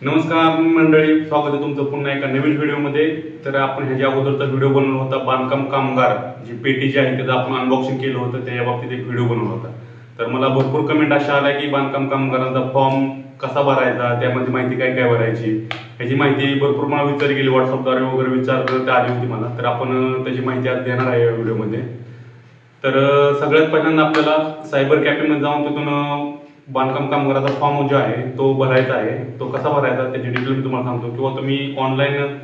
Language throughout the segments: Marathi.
नमस्कार मंडळी, स्वागत आहे तुमचं पुन्हा एका नवीन व्हिडिओमध्ये। तर आपण ह्याच्या अगोदरचा व्हिडिओ बनवला होता बांधकाम कामगार जी पेटी जी आहे त्याचं आपण अनबॉक्सिंग केलं होतं, त्या बाबतीत एक व्हिडिओ बनवला होता। तर मला भरपूर कमेंट अशा आल्या की बांधकाम कामगारांचा फॉर्म कसा भरायचा, त्यामध्ये माहिती काय काय भरायची, ह्याची माहिती भरपूर मला विचार केली, व्हॉट्सअपद्वारे वगैरे विचारण्यात आली होती मला। तर आपण त्याची माहिती आज देणार आहे या व्हिडिओमध्ये। तर सगळ्यात पहिल्यांदा आपल्याला सायबर कॅफेमध्ये जाऊन तिथून बांधकाम कामगाराचा फॉर्म जो आहे तो भरायचा आहे। तो कसा भरायचा त्याची डिटेल मी तुम्हाला सांगतो, किंवा तुम्ही ऑनलाईन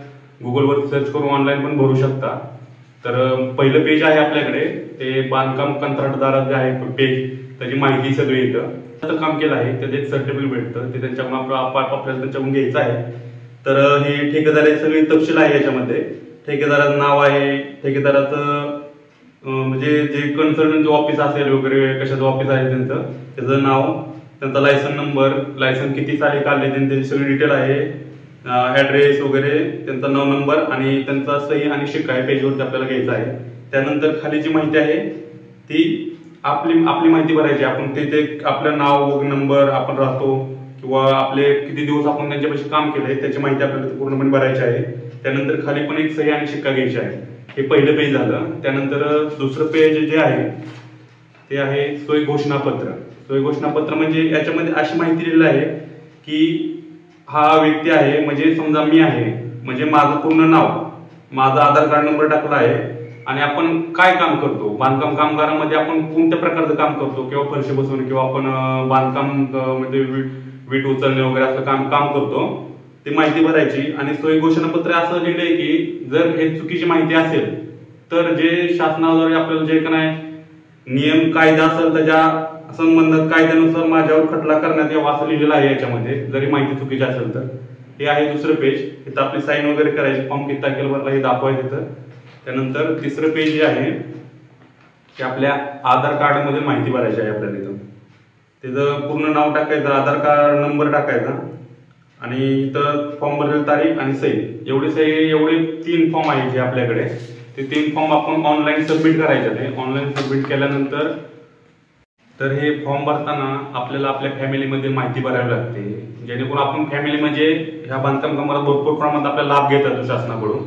गुगलवर सर्च करून ऑनलाईन पण भरू शकता। तर पहिलं पेज आहे आपल्याकडे, ते बांधकाम कंत्राटदार जे आहे पेज, त्याची माहिती सगळी येतं। काम केलं आहे त्याचं एक सर्टिफिकेट भेटतं, ते त्यांच्याकडून आपल्याला त्यांच्याकडून घ्यायचं आहे। तर हे ठेकेदाराचे सगळे तपशील आहे याच्यामध्ये। ठेकेदाराचं नाव आहे, ठेकेदाराचं म्हणजे जे कन्सल्टंट ऑफिस असेल वगैरे, कशाचं ऑफिस आहे त्याचं नाव, त्यांचा लायसन नंबर, लायसन किती साली काढले त्याची सगळी डिटेल आहे, ऍड्रेस वगैरे, त्यांचा नंबर आणि त्यांचा सही आणि शिक्का आहे पेजवरती आपल्याला घ्यायचा आहे। त्यानंतर खाली जी माहिती आहे ती आपली माहिती भरायची। आपण तिथे आपलं नाव वगैरे, नंबर, आपण राहतो किंवा आपले किती दिवस आपण त्यांच्यापाशी काम केलंय त्याची माहिती आपल्याला पूर्णपणे भरायची आहे। त्यानंतर खाली पण एक सही आणि शिक्का घ्यायची आहे। हे पहिलं पेज झालं। त्यानंतर दुसरं पेज जे आहे ते आहे सोय घोषणापत्र। सोय घोषणापत्र म्हणजे याच्यामध्ये अशी माहिती दिलेली आहे की हा व्यक्ती आहे, म्हणजे समजा मी आहे, म्हणजे माझं पूर्ण नाव, माझा आधार कार्ड नंबर टाकला आहे आणि आपण काय काम करतो, बांधकाम कामगारांमध्ये आपण कोणत्या प्रकारचं काम करतो, किंवा फरशी बसवणे किंवा आपण बांधकाम म्हणजे वीट उचलणे वगैरे असं काम करतो, ती माहिती भरायची। आणि सोय घोषणापत्र असं लिहिलंय की जर हे चुकीची माहिती असेल तर जे शासनाद्वारे आपल्याला जे काय नियम कायदा असेल त्याच्या संबंधात कायद्यानुसार माझ्यावर खटला करण्यात यावा असं लिहिलेलं आहे याच्यामध्ये, जरी माहिती चुकीची असेल तर। हे आहे दुसरं पेज, इथं आपली साईन वगैरे करायची, फॉर्म किती तारखेला भरला हे दाखवायचं इथं। त्यानंतर तिसरं पेज जे आहे ते आपल्या आधार कार्ड मध्ये माहिती भरायची आहे आपल्याला। इथं त्याचं पूर्ण नाव टाकायचं, आधार कार्ड नंबर टाकायचा आणि इथं फॉर्म भरलेली तारीख आणि सही, एवढे 3 फॉर्म आहेत जे आपल्याकडे। ते 3 फॉर्म आपण ऑनलाईन सबमिट करायचे आहे। ऑनलाईन सबमिट केल्यानंतर तर हे फॉर्म भरताना आपल्याला आपल्या फॅमिलीमध्ये माहिती भरावी लागते, जेणेकरून आपण फॅमिली म्हणजे ह्या बांधकाम कामगारात भरपूर प्रमाणात आपल्याला लाभ घेत येतो शासनाकडून।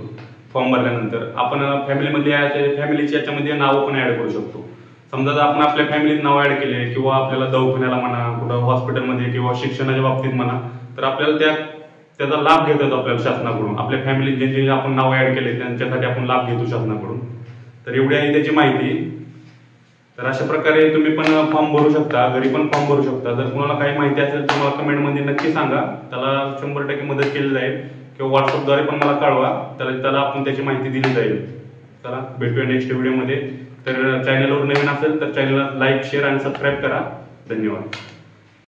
फॉर्म भरल्यानंतर आपण फॅमिलीची याच्यामध्ये नाव पण ऍड करू शकतो। समजा जर आपण आपल्या फॅमिलीत नाव ऍड केले किंवा आपल्याला दवाखान्याला म्हणा, कुठं हॉस्पिटलमध्ये किंवा शिक्षणाच्या बाबतीत म्हणा, तर आपल्याला त्याचा लाभ घेता येतो आपल्याला शासनाकडून। आपल्या फॅमिलीत जे आपण नाव ऍड केले त्यांच्यासाठी आपण लाभ घेतो शासनाकडून। तर एवढी आहे त्याची माहिती। तर अशा प्रकारे तुम्ही पण फॉर्म भरू शकता, घरी पण फॉर्म भरू शकता। जर तुम्हाला काही माहिती असेल तर मला कमेंटमध्ये नक्की सांगा, त्याला 100% मदत केली जाईल, किंवा व्हॉट्सअपद्वारे पण मला कळवा, त्याला आपण त्याची माहिती दिली जाईल। चला भेटूया नेक्स्ट व्हिडिओमध्ये। तर चॅनलवर नवीन असेल तर चॅनलला लाईक, शेअर आणि सबस्क्राईब करा। धन्यवाद।